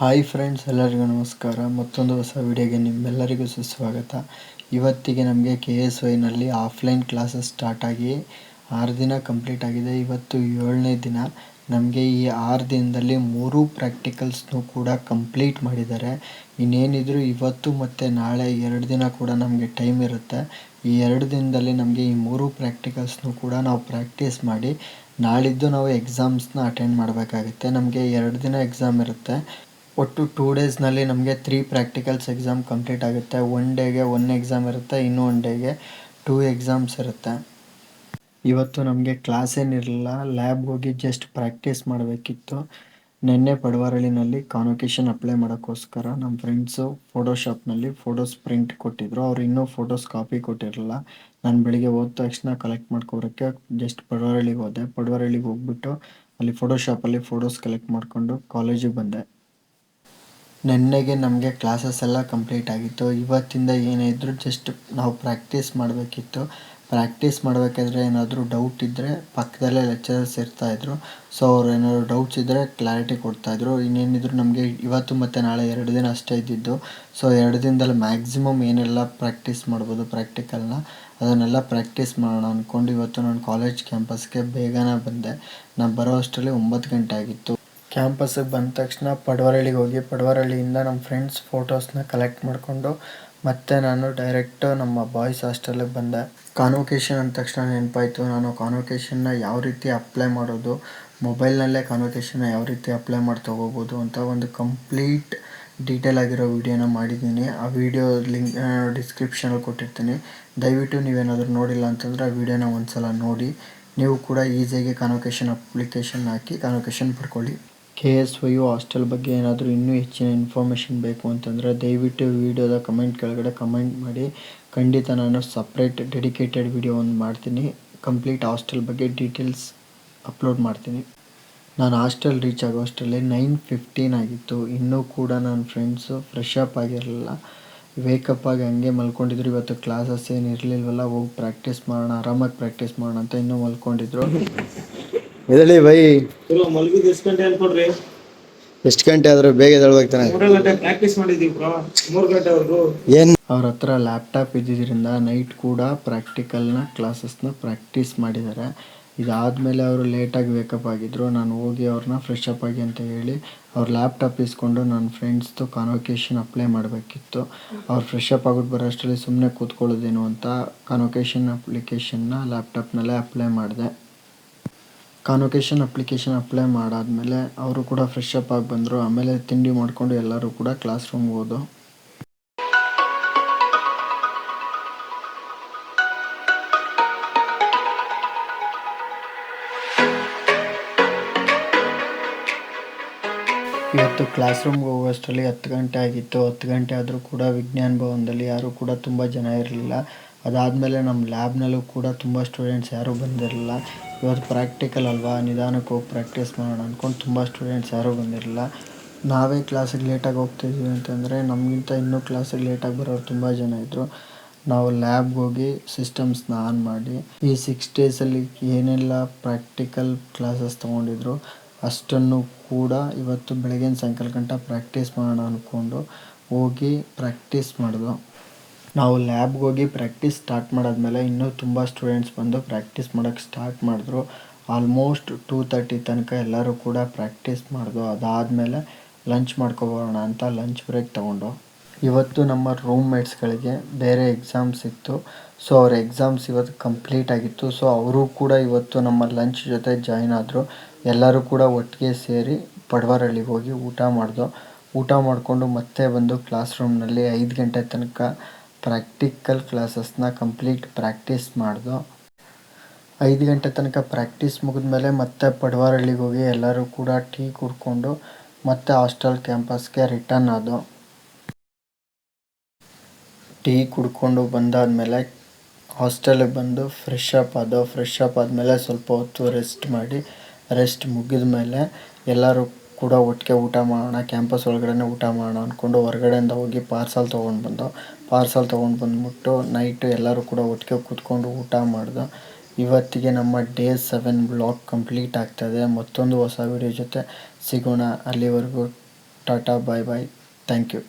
Hi friends, ಎಲ್ಲರಿಗೂ ನಮಸ್ಕಾರ. ಮತ್ತೊಂದು ಹೊಸ ವಿಡಿಯೋಗೆ ನಿಮ್ಮೆಲ್ಲರಿಗೂ ಸುಸ್ವಾಗತ. ಇವತ್ತಿಗೆ ನಮಗೆ KSYನಲ್ಲಿ ಆಫ್ಲೈನ್ ಕ್ಲಾಸಸ್ ಸ್ಟಾರ್ಟ್ ಆಗಿ 6 ದಿನ ಕಂಪ್ಲೀಟ್ ಆಗಿದೆ. ಇವತ್ತು 7ನೇ ದಿನ. ನಮಗೆ ಈ 6 ದಿನದಲ್ಲಿ 3 ಪ್ರಾಕ್ಟಿಕಲ್ಸ್ನೂ ಕೂಡ ಕಂಪ್ಲೀಟ್ ಮಾಡಿದ್ದಾರೆ. ಇನ್ನೇನಿದ್ರು ಇವತ್ತು ಮತ್ತು ನಾಳೆ 2 ದಿನ ಕೂಡ ನಮಗೆ ಟೈಮ್ ಇರುತ್ತೆ. ಈ 2 ದಿನದಲ್ಲಿ ನಮಗೆ ಈ 3 ಪ್ರಾಕ್ಟಿಕಲ್ಸ್ನೂ ಕೂಡ ನಾವು ಪ್ರಾಕ್ಟೀಸ್ ಮಾಡಿ ನಾಳಿದ್ದು ನಾವು ಎಕ್ಸಾಮ್ಸ್ನ ಅಟೆಂಡ್ ಮಾಡಬೇಕಾಗುತ್ತೆ. ನಮಗೆ 2 ದಿನ ಎಕ್ಸಾಮ್ ಇರುತ್ತೆ. ಒಟ್ಟು 2 ಡೇಸ್ನಲ್ಲಿ ನಮಗೆ 3 ಪ್ರಾಕ್ಟಿಕಲ್ಸ್ ಎಕ್ಸಾಮ್ ಕಂಪ್ಲೀಟ್ ಆಗುತ್ತೆ. 1 ಡೇಗೆ 1 ಎಕ್ಸಾಮ್ ಇರುತ್ತೆ, ಇನ್ನೂ 1 ಡೇಗೆ 2 ಎಕ್ಸಾಮ್ಸ್ ಇರುತ್ತೆ. ಇವತ್ತು ನಮಗೆ ಕ್ಲಾಸ್ ಏನಿರಲಿಲ್ಲ, ಲ್ಯಾಬ್ಗೆ ಹೋಗಿ ಜಸ್ಟ್ ಪ್ರಾಕ್ಟೀಸ್ ಮಾಡಬೇಕಿತ್ತು. ನಿನ್ನೆ ಪಡವಾರಳ್ಳಿನಲ್ಲಿ ಕಾನ್ವೊಕೇಶನ್ ಅಪ್ಲೈ ಮಾಡೋಕ್ಕೋಸ್ಕರ ನಮ್ಮ ಫ್ರೆಂಡ್ಸು ಫೋಟೋಶಾಪ್ನಲ್ಲಿ ಫೋಟೋಸ್ ಪ್ರಿಂಟ್ ಕೊಟ್ಟಿದ್ದರು. ಅವ್ರು ಇನ್ನೂ ಫೋಟೋಸ್ ಕಾಪಿ ಕೊಟ್ಟಿರಲಿಲ್ಲ. ನಾನು ಬೆಳಿಗ್ಗೆ ಹೋದ ತಕ್ಷಣ ಕಲೆಕ್ಟ್ ಮಾಡ್ಕೊಬರೋಕ್ಕೆ ಜಸ್ಟ್ ಪಡವಾರಳ್ಳಿಗೆ ಹೋದೆ. ಪಡವಾರಳ್ಳಿಗೆ ಹೋಗ್ಬಿಟ್ಟು ಅಲ್ಲಿ ಫೋಟೋಶಾಪಲ್ಲಿ ಫೋಟೋಸ್ ಕಲೆಕ್ಟ್ ಮಾಡಿಕೊಂಡು ಕಾಲೇಜಿಗೆ ಬಂದೆ. ನೆನ್ನೆಗೆ ನಮಗೆ ಕ್ಲಾಸಸ್ ಎಲ್ಲ ಕಂಪ್ಲೀಟ್ ಆಗಿತ್ತು. ಇವತ್ತಿಂದ ಏನೇ ಇದ್ದರೂ ಜಸ್ಟ್ ನಾವು ಪ್ರಾಕ್ಟೀಸ್ ಮಾಡಬೇಕಿತ್ತು. ಪ್ರಾಕ್ಟೀಸ್ ಮಾಡಬೇಕಾದ್ರೆ ಏನಾದರೂ ಡೌಟ್ ಇದ್ದರೆ ಪಕ್ಕದಲ್ಲೇ ಲೆಕ್ಚರರ್ಸ್ ಇರ್ತಾಯಿದ್ರು. ಸೊ ಅವ್ರು ಏನಾದರೂ ಡೌಟ್ಸ್ ಇದ್ದರೆ ಕ್ಲಾರಿಟಿ ಕೊಡ್ತಾಯಿದ್ರು. ಇನ್ನೇನಿದ್ರು ನಮಗೆ ಇವತ್ತು ಮತ್ತು ನಾಳೆ 2 ದಿನ ಅಷ್ಟೇ ಇದ್ದಿದ್ದು. ಸೊ 2 ದಿನದಲ್ಲಿ ಮ್ಯಾಕ್ಸಿಮಮ್ ಏನೆಲ್ಲ ಪ್ರಾಕ್ಟೀಸ್ ಮಾಡ್ಬೋದು ಪ್ರಾಕ್ಟಿಕಲ್ನ ಅದನ್ನೆಲ್ಲ ಪ್ರಾಕ್ಟೀಸ್ ಮಾಡೋಣ ಅಂದ್ಕೊಂಡು ಇವತ್ತು ನಾನು ಕಾಲೇಜ್ ಕ್ಯಾಂಪಸ್ಗೆ ಬೇಗನೆ ಬಂದೆ. ನಾನು ಬರೋ ಅಷ್ಟರಲ್ಲಿ 9 ಗಂಟೆ ಆಗಿತ್ತು. ಕ್ಯಾಂಪಸ್ಸಿಗೆ ಬಂದ ತಕ್ಷಣ ಪಡವಾರಳ್ಳಿಗೆ ಹೋಗಿ ಪಡವಾರಳ್ಳಿಯಿಂದ ನಮ್ಮ ಫ್ರೆಂಡ್ಸ್ ಫೋಟೋಸ್ನ ಕಲೆಕ್ಟ್ ಮಾಡಿಕೊಂಡು ಮತ್ತೆ ನಾನು ಡೈರೆಕ್ಟ್ ನಮ್ಮ ಬಾಯ್ಸ್ ಹಾಸ್ಟೆಲಿಗೆ ಬಂದೆ. ಕಾನ್ವೊಕೇಶನ್ ಅಂದ ತಕ್ಷಣ ನೆನಪಾಯಿತು, ನಾನು ಕಾನ್ವೊಕೇಶನ್ನ ಯಾವ ರೀತಿ ಅಪ್ಲೈ ಮಾಡೋದು, ಮೊಬೈಲ್ನಲ್ಲೇ ಕಾನ್ವೊಕೇಶನ್ನ ಯಾವ ರೀತಿ ಅಪ್ಲೈ ಮಾಡಿ ತೊಗೋಬೋದು ಅಂತ ಒಂದು ಕಂಪ್ಲೀಟ್ ಡೀಟೇಲ್ ಆಗಿರೋ ವೀಡಿಯೋನ ಮಾಡಿದ್ದೀನಿ. ಆ ವಿಡಿಯೋ ಲಿಂಕ್ ಡಿಸ್ಕ್ರಿಪ್ಷನಲ್ಲಿ ಕೊಟ್ಟಿರ್ತೀನಿ. ದಯವಿಟ್ಟು ನೀವೇನಾದರೂ ನೋಡಿಲ್ಲ ಅಂತಂದರೆ ಆ ವಿಡಿಯೋನ ಒಂದು ಸಲ ನೋಡಿ. ನೀವು ಕೂಡ ಈಸಿಯಾಗಿ ಕಾನ್ವೊಕೇಶನ್ ಅಪ್ಲಿಕೇಶನ್ ಹಾಕಿ ಕಾನ್ವೊಕೇಶನ್ ಪಡ್ಕೊಳ್ಳಿ. KSYU ಹಾಸ್ಟೆಲ್ ಬಗ್ಗೆ ಏನಾದರೂ ಇನ್ನೂ ಹೆಚ್ಚಿನ ಇನ್ಫಾರ್ಮೇಷನ್ ಬೇಕು ಅಂತಂದರೆ ದಯವಿಟ್ಟು ವಿಡಿಯೋದ ಕಮೆಂಟ್ ಕೆಳಗಡೆ ಕಮೆಂಟ್ ಮಾಡಿ. ಖಂಡಿತ ನಾನು ಸಪ್ರೇಟ್ ಡೆಡಿಕೇಟೆಡ್ ವಿಡಿಯೋ ಒಂದು ಮಾಡ್ತೀನಿ. ಕಂಪ್ಲೀಟ್ ಹಾಸ್ಟೆಲ್ ಬಗ್ಗೆ ಡೀಟೇಲ್ಸ್ ಅಪ್ಲೋಡ್ ಮಾಡ್ತೀನಿ. ನಾನು ಹಾಸ್ಟೆಲ್ ರೀಚ್ ಆಗೋ ಅಷ್ಟರಲ್ಲಿ 9:15 ಆಗಿತ್ತು. ಇನ್ನೂ ಕೂಡ ನನ್ನ ಫ್ರೆಂಡ್ಸು ಫ್ರೆಶ್ ಅಪ್ ಆಗಿರಲಿಲ್ಲ. ವೇಕಪ್ ಆಗಿ ಹಂಗೆ ಮಲ್ಕೊಂಡಿದ್ರು. ಇವತ್ತು ಕ್ಲಾಸಸ್ ಏನು ಇರಲಿಲ್ವಲ್ಲ, ಹೋಗಿ ಪ್ರಾಕ್ಟೀಸ್ ಮಾಡೋಣ, ಆರಾಮಾಗಿ ಪ್ರಾಕ್ಟೀಸ್ ಮಾಡೋಣ ಅಂತ ಇನ್ನೂ ಮಲ್ಕೊಂಡಿದ್ರು. ಎದಳಿ ಬೈ ಮಲಗಿದ್ದು ಎಷ್ಟು ಗಂಟೆ ಅನ್ಕೊಡ್ರಿ? ಎಷ್ಟು ಗಂಟೆ ಆದರೂ ಬೇಗ ಎದ್ದೇಳ್ಬೇಕು ತಾನೆ. 3 ಗಂಟೆ ಪ್ರಾಕ್ಟೀಸ್ ಮಾಡಿದ್ದೀವಿ ಬ್ರೋ, 3 ಗಂಟೆವರೆಗೂ. ಏನು ಅವ್ರ ಹತ್ರ ಲ್ಯಾಪ್ಟಾಪ್ ಇದ್ದಿದ್ದರಿಂದ ನೈಟ್ ಕೂಡ ಪ್ರಾಕ್ಟಿಕಲ್ನ ಕ್ಲಾಸಸ್ನ ಪ್ರಾಕ್ಟೀಸ್ ಮಾಡಿದ್ದಾರೆ. ಇದಾದಮೇಲೆ ಅವರು ಲೇಟಾಗಿ ವೇಕಪ್ ಆಗಿದ್ದರು. ನಾನು ಹೋಗಿ ಅವ್ರನ್ನ ಫ್ರೆಶ್ ಅಪ್ ಆಗಿ ಅಂತ ಹೇಳಿ ಅವ್ರ ಲ್ಯಾಪ್ಟಾಪ್ ಇಸ್ಕೊಂಡು ನನ್ನ ಫ್ರೆಂಡ್ಸ್ದು ಕಾನ್ವೊಕೇಶನ್ ಅಪ್ಲೈ ಮಾಡಬೇಕಿತ್ತು. ಅವ್ರು ಫ್ರೆಶ್ ಅಪ್ ಆಗೋದು ಬರೋ ಅಷ್ಟರಲ್ಲಿ ಸುಮ್ಮನೆ ಕೂತ್ಕೊಳ್ಳೋದೇನು ಅಂತ ಕಾನ್ವೊಕೇಶನ್ ಅಪ್ಲಿಕೇಶನ್ನ ಲ್ಯಾಪ್ಟಾಪ್ನಲ್ಲೇ ಅಪ್ಲೈ ಮಾಡಿದೆ. ಕಾನ್ವೊಕೇಶನ್ ಅಪ್ಲಿಕೇಶನ್ ಅಪ್ಲೈ ಮಾಡಾದಮೇಲೆ ಅವರು ಕೂಡ ಫ್ರೆಶ್ ಅಪ್ ಆಗಿ ಬಂದರು. ಆಮೇಲೆ ತಿಂಡಿ ಮಾಡಿಕೊಂಡು ಎಲ್ಲರೂ ಕೂಡ ಕ್ಲಾಸ್ ರೂಮ್ಗೆ ಹೋದು. ಇವತ್ತು ಕ್ಲಾಸ್ ರೂಮ್ಗೆ ಹೋಗೋಷ್ಟರಲ್ಲಿ 10 ಗಂಟೆ ಆಗಿತ್ತು. 10 ಗಂಟೆ ಆದರೂ ಕೂಡ ವಿಜ್ಞಾನ ಭವನದಲ್ಲಿ ಯಾರೂ ಕೂಡ ತುಂಬ ಜನ ಇರಲಿಲ್ಲ. ಅದಾದಮೇಲೆ ನಮ್ಮ ಲ್ಯಾಬ್ನಲ್ಲೂ ಕೂಡ ತುಂಬ ಸ್ಟೂಡೆಂಟ್ಸ್ ಯಾರೂ ಬಂದಿರಲಿಲ್ಲ. ಇವತ್ತು ಪ್ರಾಕ್ಟಿಕಲ್ ಅಲ್ವಾ, ನಿಧಾನಕ್ಕೆ ಹೋಗಿ ಪ್ರಾಕ್ಟೀಸ್ ಮಾಡೋಣ ಅಂದ್ಕೊಂಡು ತುಂಬ ಸ್ಟೂಡೆಂಟ್ಸ್ ಯಾರೂ ಬಂದಿರಲಿಲ್ಲ. ನಾವೇ ಕ್ಲಾಸಿಗೆ ಲೇಟಾಗಿ ಹೋಗ್ತಾಯಿದ್ವಿ ಅಂತಂದರೆ ನಮಗಿಂತ ಇನ್ನೂ ಕ್ಲಾಸಿಗೆ ಲೇಟಾಗಿ ಬರೋರು ತುಂಬ ಜನ ಇದ್ದರು. ನಾವು ಲ್ಯಾಬ್ಗೆ ಹೋಗಿ ಸಿಸ್ಟಮ್ಸ್ನ ಆನ್ ಮಾಡಿ ಈ 6 ಡೇಸಲ್ಲಿ ಏನೆಲ್ಲ ಪ್ರಾಕ್ಟಿಕಲ್ ಕ್ಲಾಸಸ್ ತೊಗೊಂಡಿದ್ರು ಅಷ್ಟನ್ನು ಕೂಡ ಇವತ್ತು ಬೆಳಗಿನ ಸಾಯಂಕಾಲ ಗಂಟ ಪ್ರಾಕ್ಟೀಸ್ ಮಾಡೋಣ ಅಂದ್ಕೊಂಡು ಹೋಗಿ ಪ್ರಾಕ್ಟೀಸ್ ಮಾಡಿದ್ವು. ನಾವು ಲ್ಯಾಬ್ಗೆ ಹೋಗಿ ಪ್ರಾಕ್ಟೀಸ್ ಸ್ಟಾರ್ಟ್ ಮಾಡಾದ್ಮೇಲೆ ಇನ್ನೂ ತುಂಬ ಸ್ಟೂಡೆಂಟ್ಸ್ ಬಂದು ಪ್ರಾಕ್ಟೀಸ್ ಮಾಡೋಕ್ಕೆ ಸ್ಟಾರ್ಟ್ ಮಾಡಿದ್ರು. ಆಲ್ಮೋಸ್ಟ್ 2:30 ತನಕ ಎಲ್ಲರೂ ಕೂಡ ಪ್ರಾಕ್ಟೀಸ್ ಮಾಡಿದ್ವು. ಅದಾದಮೇಲೆ ಲಂಚ್ ಮಾಡ್ಕೊಬರೋಣ ಅಂತ ಲಂಚ್ ಬ್ರೇಕ್ ತೊಗೊಂಡು ಇವತ್ತು ನಮ್ಮ ರೂಮ್ಮೇಟ್ಸ್ಗಳಿಗೆ ಬೇರೆ ಎಕ್ಸಾಮ್ಸ್ ಇತ್ತು. ಸೊ ಅವ್ರ ಎಕ್ಸಾಮ್ಸ್ ಇವತ್ತು ಕಂಪ್ಲೀಟ್ ಆಗಿತ್ತು. ಸೊ ಅವರು ಕೂಡ ಇವತ್ತು ನಮ್ಮ ಲಂಚ್ ಜೊತೆ ಜಾಯ್ನ್ ಆದರು. ಎಲ್ಲರೂ ಕೂಡ ಒಟ್ಟಿಗೆ ಸೇರಿ ಪಡವಾರಳ್ಳಿಗೆ ಹೋಗಿ ಊಟ ಮಾಡಿದ್ವು. ಊಟ ಮಾಡಿಕೊಂಡು ಮತ್ತೆ ಬಂದು ಕ್ಲಾಸ್ ರೂಮ್ನಲ್ಲಿ 5 ಗಂಟೆ ತನಕ ಪ್ರಾಕ್ಟಿಕಲ್ ಕ್ಲಾಸಸ್ನ ಕಂಪ್ಲೀಟ್ ಪ್ರಾಕ್ಟೀಸ್ ಮಾಡಿದ್ವು. 5 ಗಂಟೆ ತನಕ ಪ್ರಾಕ್ಟೀಸ್ ಮುಗಿದ್ಮೇಲೆ ಮತ್ತೆ ಪಡವಾರಳ್ಳಿಗೆ ಹೋಗಿ ಎಲ್ಲರೂ ಕೂಡ ಟೀ ಕುಡ್ಕೊಂಡು ಮತ್ತೆ ಹಾಸ್ಟೆಲ್ ಕ್ಯಾಂಪಸ್ಗೆ ರಿಟರ್ನ್ ಆದವು. ಟೀ ಕುಡ್ಕೊಂಡು ಬಂದಾದಮೇಲೆ ಹಾಸ್ಟೆಲಿಗೆ ಬಂದು ಫ್ರೆಶ್ ಅಪ್ ಆದಮೇಲೆ ಸ್ವಲ್ಪ ಹೊತ್ತು ರೆಸ್ಟ್ ಮಾಡಿ, ರೆಸ್ಟ್ ಮುಗಿದ ಮೇಲೆ ಎಲ್ಲರೂ ಕೂಡ ಒಟ್ಟಿಗೆ ಊಟ ಮಾಡೋಣ, ಕ್ಯಾಂಪಸ್ ಒಳಗಡೆ ಊಟ ಮಾಡೋಣ ಅಂದ್ಕೊಂಡು ಹೊರಗಡೆಯಿಂದ ಹೋಗಿ ಪಾರ್ಸಲ್ ತೊಗೊಂಡು ಬಂದ್ಬಿಟ್ಟು ನೈಟು ಎಲ್ಲರೂ ಕೂಡ ಒಟ್ಟಿಗೆ ಕೂತ್ಕೊಂಡು ಊಟ ಮಾಡ್ದು. ಇವತ್ತಿಗೆ ನಮ್ಮ ಡೇ 7 ಬ್ಲಾಗ್ ಕಂಪ್ಲೀಟ್ ಆಗ್ತಾಯಿದೆ. ಮತ್ತೊಂದು ಹೊಸ ವಿಡಿಯೋ ಜೊತೆ ಸಿಗೋಣ. ಅಲ್ಲಿವರೆಗೂ ಟಾಟಾ ಬಾಯ್ ಬಾಯ್ ಥ್ಯಾಂಕ್ ಯು.